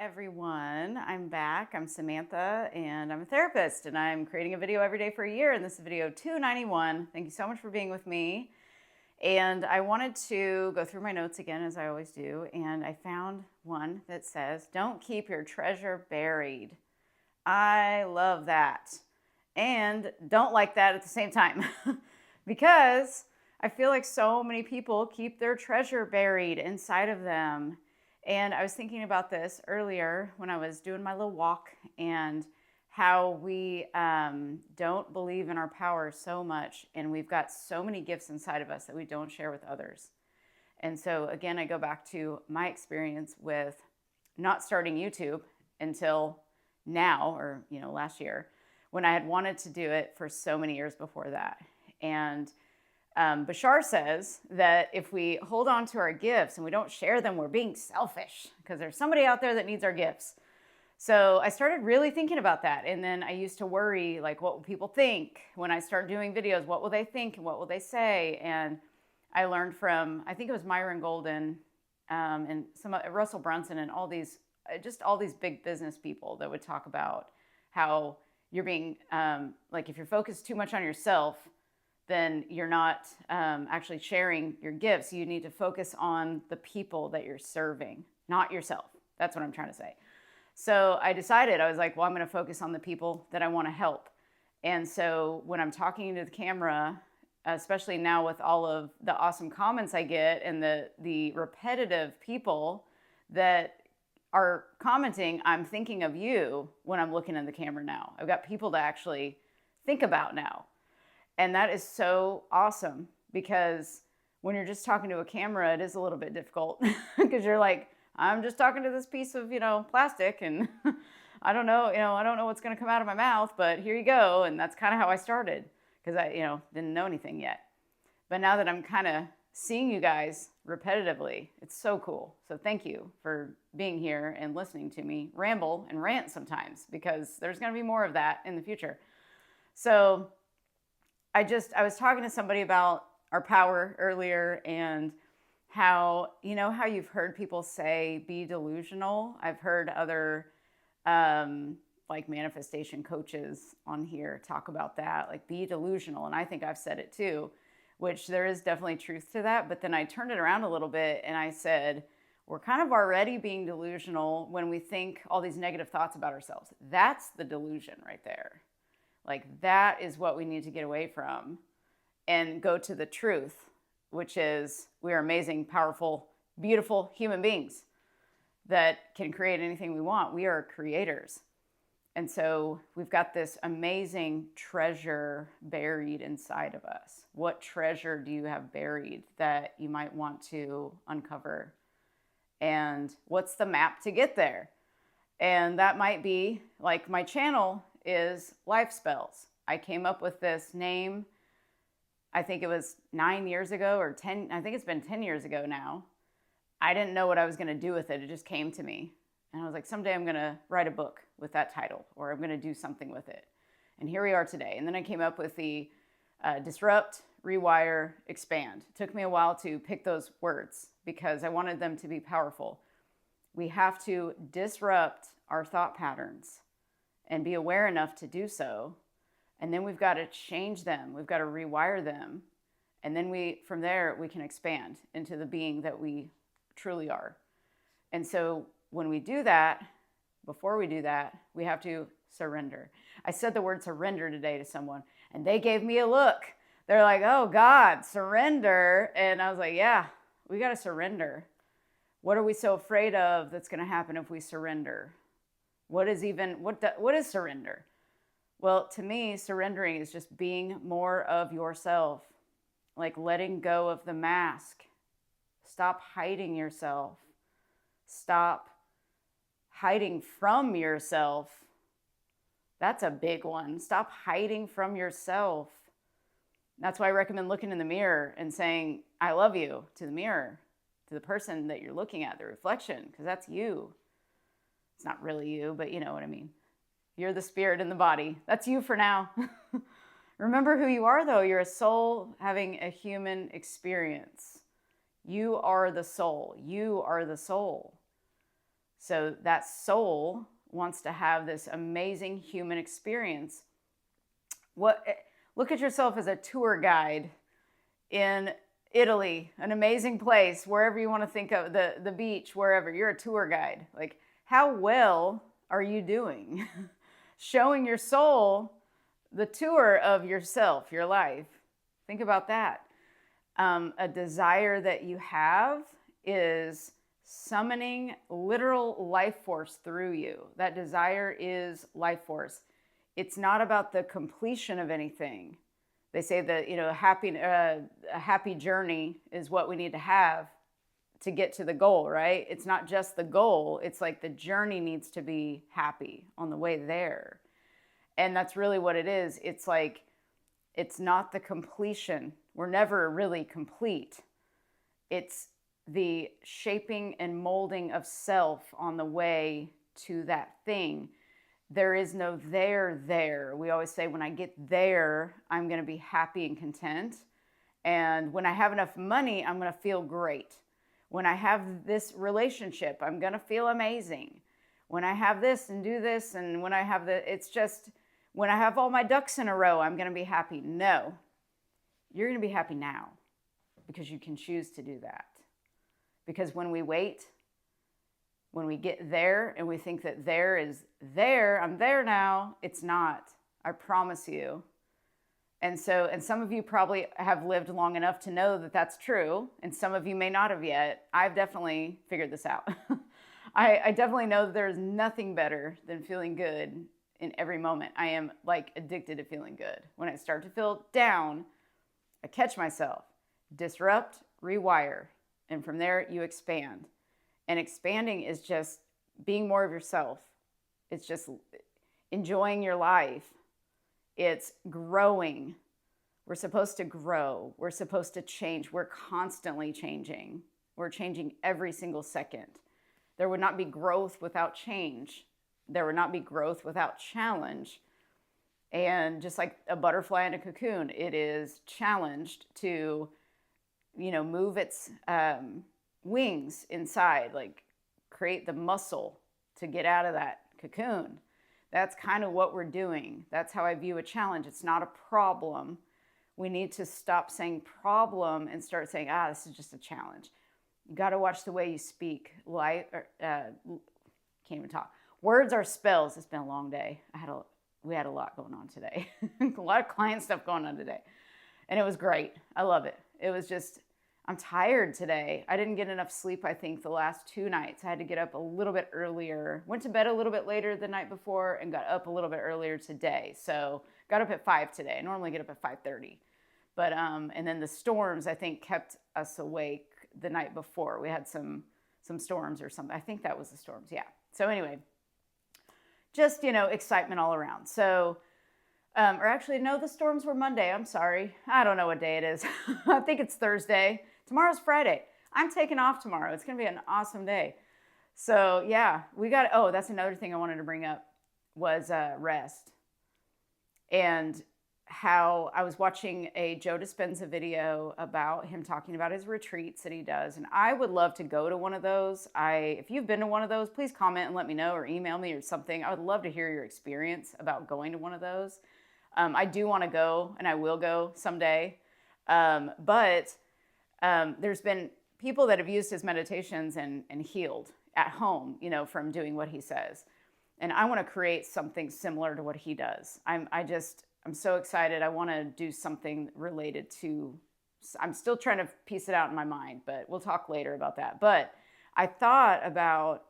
everyone. I'm back. I'm Samantha and I'm a therapist and I'm creating a video every day for a year, and this is video 291. Thank you so much for being with me. And I wanted to go through my notes again, as I always do, and I found one that says, don't keep your treasure buried. I love that. And don't like that at the same time because I feel like so many people keep their treasure buried inside of them. And I was thinking about this earlier when I was doing my little walk, and how we don't believe in our power so much, and we've got so many gifts inside of us that we don't share with others. And so again, I go back to my experience with not starting YouTube until now, or last year, when I had wanted to do it for so many years before that. And Bashar says that if we hold on to our gifts and we don't share them, we're being selfish because there's somebody out there that needs our gifts. So I started really thinking about that. And then I used to worry, like, what will people think when I start doing videos? What will they think and what will they say? And I learned from, I think it was Myron Golden and some Russell Brunson and all these big business people that would talk about how you're being, like, if you're focused too much on yourself, then you're not actually sharing your gifts. You need to focus on the people that you're serving, not yourself. That's what I'm trying to say. So I decided, I was like, well, I'm going to focus on the people that I want to help. And so when I'm talking to the camera, especially now with all of the awesome comments I get and the repetitive people that are commenting, I'm thinking of you when I'm looking in the camera now. I've got people to actually think about now. And that is so awesome, because when you're just talking to a camera, it is a little bit difficult because you're like, I'm just talking to this piece of, plastic, and I don't know what's going to come out of my mouth, but here you go. And that's kind of how I started, because I, didn't know anything yet. But now that I'm kind of seeing you guys repetitively, it's so cool. So thank you for being here and listening to me ramble and rant sometimes, because there's going to be more of that in the future. So I was talking to somebody about our power earlier, and how, how you've heard people say, be delusional. I've heard other like manifestation coaches on here talk about that, like, be delusional. And I think I've said it too, which there is definitely truth to that. But then I turned it around a little bit and I said, we're kind of already being delusional when we think all these negative thoughts about ourselves. That's the delusion right there. Like, that is what we need to get away from and go to the truth, which is we are amazing, powerful, beautiful human beings that can create anything we want. We are creators. And so we've got this amazing treasure buried inside of us. What treasure do you have buried that you might want to uncover? And what's the map to get there? And that might be, like, my channel is Life Spells. I came up with this name, I think it was 9 years ago, or 10, I think it's been 10 years ago now. I didn't know what I was going to do with it. It just came to me. And I was like, someday I'm going to write a book with that title, or I'm going to do something with it. And here we are today. And then I came up with the disrupt, rewire, expand. It took me a while to pick those words because I wanted them to be powerful. We have to disrupt our thought patterns and be aware enough to do so. And then we've got to change them. We've got to rewire them. And then from there, we can expand into the being that we truly are. And so when we do that, before we do that, we have to surrender. I said the word surrender today to someone, and they gave me a look. They're like, oh God, surrender. And I was like, yeah, we got to surrender. What are we so afraid of that's going to happen if we surrender? What is surrender? Well, to me, surrendering is just being more of yourself, like letting go of the mask. Stop hiding yourself. Stop hiding from yourself. That's a big one. Stop hiding from yourself. That's why I recommend looking in the mirror and saying, I love you, to the mirror, to the person that you're looking at, the reflection, because that's you. It's not really you, but you know what I mean. You're the spirit in the body. That's you for now. Remember who you are, though. You're a soul having a human experience. You are the soul. You are the soul. So that soul wants to have this amazing human experience. Look at yourself as a tour guide in Italy, an amazing place, wherever you want to think of, the beach, wherever. You're a tour guide. Like, how well are you doing? Showing your soul the tour of yourself, your life. Think about that. A desire that you have is summoning literal life force through you. That desire is life force. It's not about the completion of anything. They say that, a happy journey is what we need to have to get to the goal, right? It's not just the goal. It's like the journey needs to be happy on the way there. And that's really what it is. It's like, it's not the completion. We're never really complete. It's the shaping and molding of self on the way to that thing. There is no there. We always say, when I get there, I'm going to be happy and content. And when I have enough money, I'm going to feel great. When I have this relationship, I'm going to feel amazing. When I have this and do this, and when I have when I have all my ducks in a row, I'm going to be happy. No, you're going to be happy now, because you can choose to do that. Because when we wait, when we get there and we think that there is there, I'm there now, it's not. I promise you. And some of you probably have lived long enough to know that that's true. And some of you may not have yet. I've definitely figured this out. I definitely know that there's nothing better than feeling good in every moment. I am like addicted to feeling good. When I start to feel down, I catch myself, disrupt, rewire. And from there, you expand. And expanding is just being more of yourself. It's just enjoying your life. It's growing. We're supposed to grow. We're supposed to change. We're constantly changing. We're changing every single second. There would not be growth without change. There would not be growth without challenge. And just like a butterfly in a cocoon, it is challenged to, move its wings inside, like create the muscle to get out of that cocoon. That's kind of what we're doing. That's how I view a challenge. It's not a problem. We need to stop saying problem and start saying, this is just a challenge. You got to watch the way you speak. Can't even talk. Words are spells. It's been a long day. We had a lot going on today. A lot of client stuff going on today. And it was great. I love it. It was just, I'm tired today. I didn't get enough sleep, I think, the last 2 nights. I had to get up a little bit earlier. Went to bed a little bit later the night before and got up a little bit earlier today. So got up at 5 today. I normally get up at 5:30. But, and then the storms, I think, kept us awake the night before. We had some storms or something. I think that was the storms. Yeah. So anyway, just, excitement all around. So, or actually, no, the storms were Monday. I'm sorry. I don't know what day it is. I think it's Thursday. Tomorrow's Friday. I'm taking off tomorrow. It's going to be an awesome day. So yeah, that's another thing I wanted to bring up was rest. And how I was watching a Joe Dispenza video about him talking about his retreats that he does. And I would love to go to one of those. If you've been to one of those, please comment and let me know, or email me or something. I would love to hear your experience about going to one of those. I do want to go, and I will go someday. But there's been people that have used his meditations and healed at home, from doing what he says. And I want to create something similar to what he does. I'm so excited. I want to do something related to, I'm still trying to piece it out in my mind, but we'll talk later about that. But I thought about,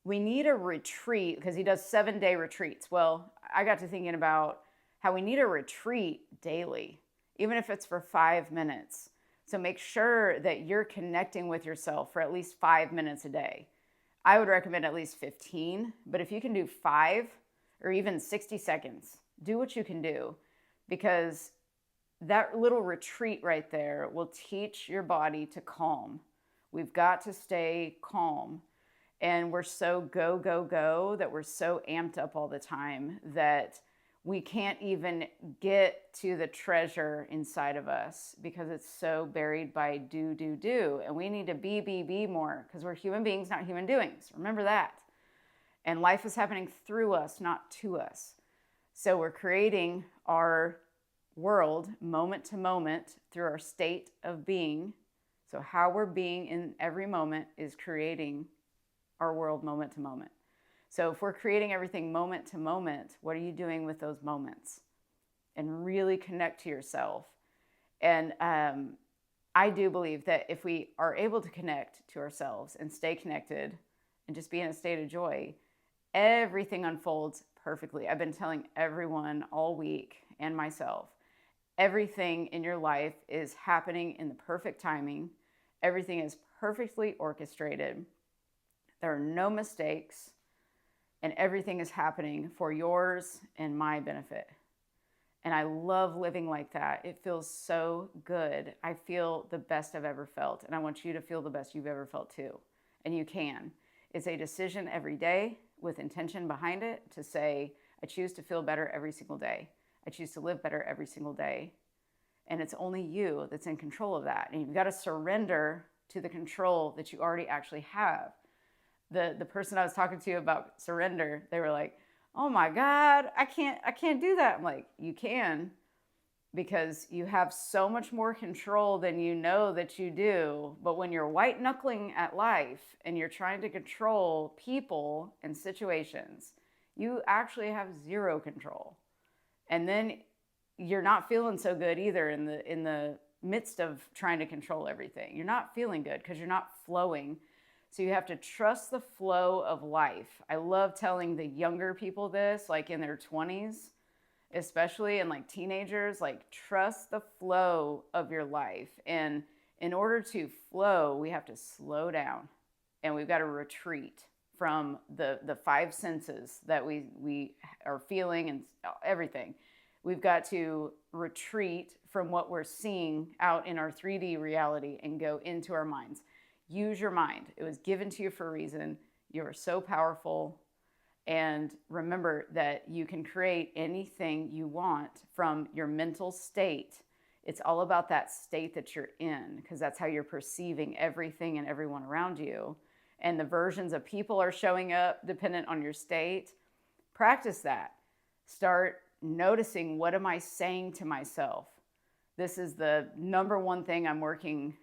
we need a retreat, because he does 7-day retreats. Well, I got to thinking about how we need a retreat daily, even if it's for 5 minutes. So make sure that you're connecting with yourself for at least 5 minutes a day. I would recommend at least 15, but if you can do 5 or even 60 seconds, do what you can do, because that little retreat right there will teach your body to calm. We've got to stay calm. And we're so go, go, go that we're so amped up all the time that we can't even get to the treasure inside of us because it's so buried by do. And we need to be more, because we're human beings, not human doings. Remember that. And life is happening through us, not to us. So we're creating our world moment to moment through our state of being. So how we're being in every moment is creating our world moment to moment. So if we're creating everything moment to moment, what are you doing with those moments? And really connect to yourself. And I do believe that if we are able to connect to ourselves and stay connected and just be in a state of joy, everything unfolds perfectly. I've been telling everyone all week and myself, everything in your life is happening in the perfect timing. Everything is perfectly orchestrated. There are no mistakes, and everything is happening for yours and my benefit. And I love living like that. It feels so good. I feel the best I've ever felt, and I want you to feel the best you've ever felt too. And you can. It's a decision every day with intention behind it to say, I choose to feel better every single day. I choose to live better every single day. And it's only you that's in control of that. And you've got to surrender to the control that you already actually have. The person I was talking to about surrender, they were like, oh my God, I can't do that. I'm like, you can, because you have so much more control than you know that you do. But when you're white knuckling at life and you're trying to control people and situations, you actually have zero control. And then you're not feeling so good either in the midst of trying to control everything. You're not feeling good because you're not flowing. So you have to trust the flow of life. I love telling the younger people this, like in their 20s, especially, and like teenagers, like trust the flow of your life. And in order to flow, we have to slow down, and we've got to retreat from the five senses that we are feeling and everything. We've got to retreat from what we're seeing out in our 3D reality and go into our minds. Use your mind. It was given to you for a reason. You are so powerful. And remember that you can create anything you want from your mental state. It's all about that state that you're in, because that's how you're perceiving everything and everyone around you. And the versions of people are showing up dependent on your state. Practice that. Start noticing, what am I saying to myself? This is the number one thing I'm working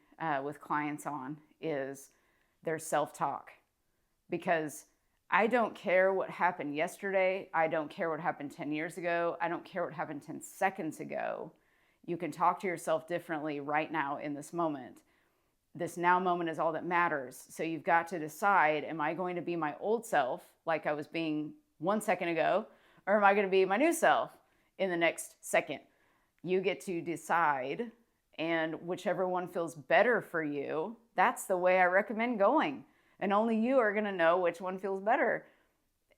with clients on, is their self-talk. Because I don't care what happened yesterday. I don't care what happened 10 years ago. I don't care what happened 10 seconds ago. You can talk to yourself differently right now in this moment. This now moment is all that matters. So you've got to decide, am I going to be my old self like I was being 1 second ago, or am I going to be my new self in the next second? You get to decide, and whichever one feels better for you, that's the way I recommend going. And only you are going to know which one feels better.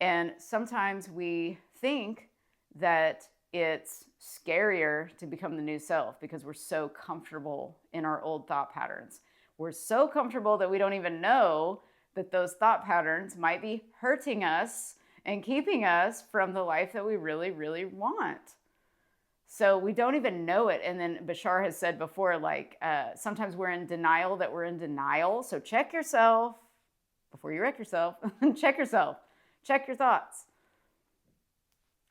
And sometimes we think that it's scarier to become the new self because we're so comfortable in our old thought patterns. We're so comfortable that we don't even know that those thought patterns might be hurting us and keeping us from the life that we really, really want. So we don't even know it. And then Bashar has said before, like, sometimes we're in denial that we're in denial. So check yourself before you wreck yourself. Check yourself. Check your thoughts.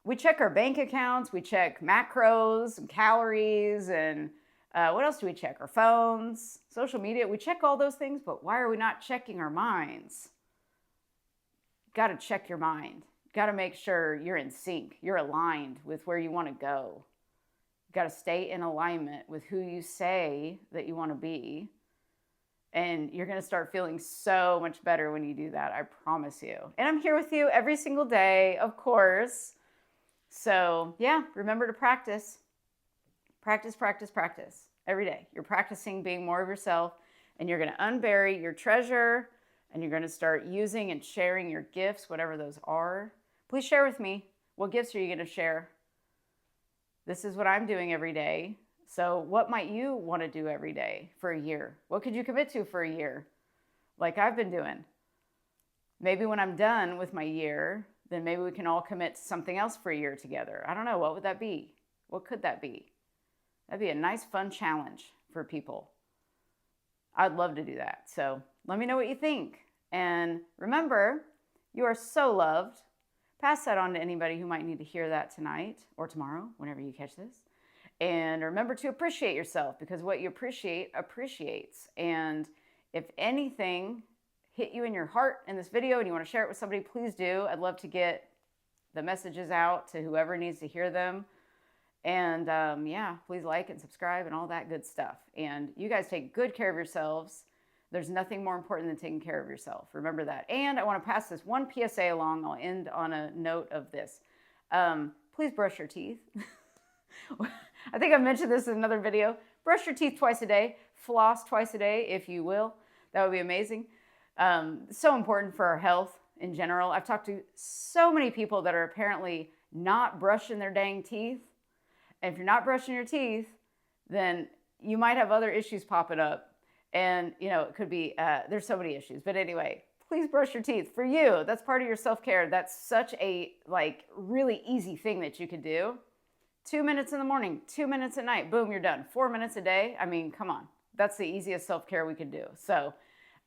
We check our bank accounts. We check macros and calories. And what else do we check? Our phones, social media. We check all those things, but why are we not checking our minds? Got to check your mind. Got to make sure you're in sync. You're aligned with where you want to go. Got to stay in alignment with who you say that you want to be. And you're going to start feeling so much better when you do that. I promise you. And I'm here with you every single day, of course. So yeah, remember to practice. Practice, practice, practice every day. You're practicing being more of yourself, and you're going to unbury your treasure, and you're going to start using and sharing your gifts, whatever those are. Please share with me. What gifts are you going to share? This is what I'm doing every day. So what might you want to do every day for a year? What could you commit to for a year? Like I've been doing. Maybe when I'm done with my year, then maybe we can all commit to something else for a year together. I don't know. What would that be? What could that be? That'd be a nice, fun challenge for people. I'd love to do that. So let me know what you think. And remember, You are so loved. Pass that on to anybody who might need to hear that tonight or tomorrow, whenever you catch this. And remember to appreciate yourself, because what you appreciate appreciates. And if anything hit you in your heart in this video and you want to share it with somebody, please do. I'd love to get the messages out to whoever needs to hear them. And yeah, please like and subscribe and all that good stuff. And you guys take good care of yourselves. There's nothing more important than taking care of yourself. Remember that. And I want to pass this one PSA along. I'll end on a note of this. Please brush your teeth. I think I mentioned this in another video. Brush your teeth twice a day. Floss twice a day, if you will. That would be amazing. So important for our health in general. I've talked to so many people that are apparently not brushing their dang teeth. And if you're not brushing your teeth, then you might have other issues popping up. And, you know, it could be, there's so many issues. But anyway, please brush your teeth. For you, that's part of your self-care. That's such a, like, really easy thing that you could do. 2 minutes in the morning, 2 minutes at night, boom, you're done. 4 minutes a day. I mean, come on. That's the easiest self-care we can do. So,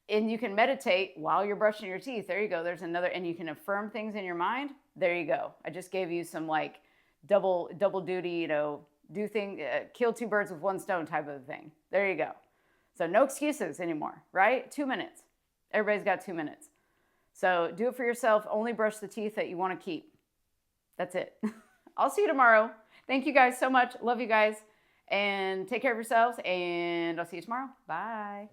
and you can meditate while you're brushing your teeth. There you go. There's another, and you can affirm things in your mind. There you go. I just gave you some, like, double duty, you know, kill two birds with one stone type of thing. There you go. So no excuses anymore, right? 2 minutes. Everybody's got 2 minutes. So do it for yourself. Only brush the teeth that you want to keep. That's it. I'll see you tomorrow. Thank you guys so much. Love you guys. And take care of yourselves. And I'll see you tomorrow. Bye.